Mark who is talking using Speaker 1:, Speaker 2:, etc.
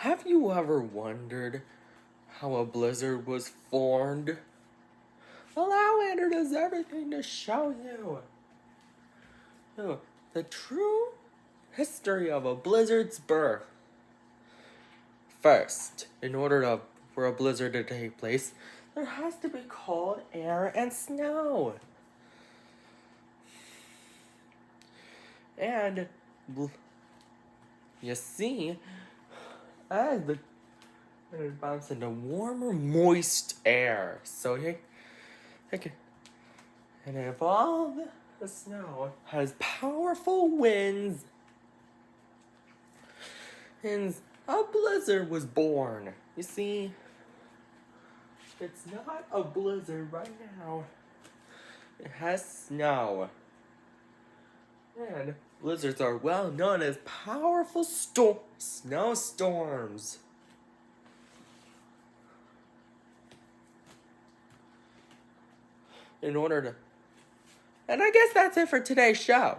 Speaker 1: Have you ever wondered how a blizzard was formed? Well, Outlander does everything to show you. The true history of a blizzard's birth. First, in order for a blizzard to take place, there has to be cold air and snow. And you see, as it bounces into warmer, moist air. So and if all the snow has powerful winds, and a blizzard was born. You see, it's not a blizzard right now. It has snow. And blizzards are well known as powerful snowstorms. And I guess that's it for today's show.